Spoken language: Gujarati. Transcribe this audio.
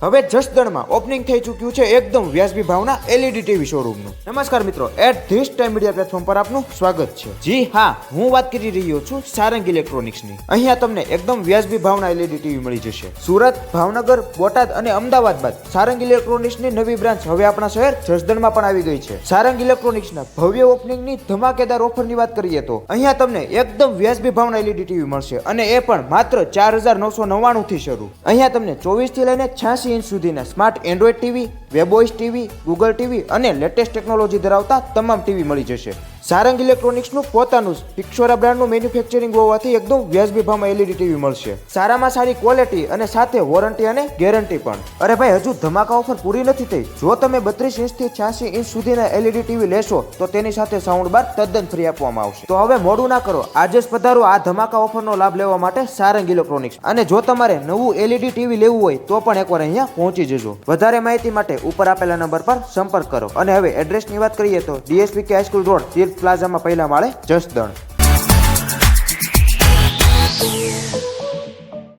હવે જસદણમાં ઓપનિંગ થઈ ચૂક્યું છે એકદમ વ્યાજબી ભાવના એલઈડી ટીવી શોરૂમનું. નમસ્કાર મિત્રો, at this time media platform પર આપનું સ્વાગત છે. જી હા, હું વાત કરી રહ્યો છું સારંગ ઇલેક્ટ્રોનિક્સની. અહીંયા તમને એકદમ વ્યાજબી ભાવના એલઈડી ટીવી મળી જશે. સુરત, ભાવનગર, બોટાદ અને અમદાવાદ બાદ સારંગ ઇલેક્ટ્રોનિક્સની નવી બ્રાન્ચ હવે આપણા શહેર જસદણમાં પણ આવી ગઈ છે. સારંગ ઇલેક્ટ્રોનિક્સના ભવ્ય ઓપનિંગની ધમાકેદાર ઓફરની વાત કરીએ તો અહીંયા તમને એકદમ વ્યાજબી ભાવના એલઈડી ટીવી મળશે અને એ પણ માત્ર 4,999 થી શરૂ. અહીંયા તમને 24 થી લઈને 86 ઇંચ સુધીના smart android TV, webOS TV, Google TV અને લેટેસ્ટ ટેકનોલોજી ધરાવતા તમામ ટીવી મળી જશે. સારંગ ઇલેક્ટ્રોનિક્સનું પોતાનું પિક્સોરા બ્રાન્ડનું મેન્યુફેક્ચરિંગ હોવાથી એકદમ વ્યાજબી ભાવમાં એલઈડી ટીવી મળશે. સારામાં સારી ક્વોલિટી અને સાથે વોરંટી અને ગેરંટી પણ. અરે ભાઈ, હજુ ધમાકા ઓફર પૂરી નથી થઈ. જો તમે 32 ઇંચથી 86 ઇંચ સુધીના એલઈડી ટીવી લેશો તો તેની સાથે સાઉન્ડ બાર તદ્દન ફ્રી આપવામાં આવશે. તો હવે મોડું ના કરો, આજે જ પધારો આ ધમાકા ઓફરનો લાભ લેવા માટે સારંગ ઇલેક્ટ્રોનિક્સ. અને જો તમારે નવું એલઈડી ટીવી લેવું હોય તો પણ એકવાર અહીંયા પહોંચી જજો. વધારે માહિતી માટે ઉપર આપેલા નંબર પર સંપર્ક કરો. અને હવે એડ્રેસની વાત કરીએ તો DSPK હાઈસ્કૂલ રોડ, તીર્થ પ્લાઝામાં પહેલા માળે, જસદણ.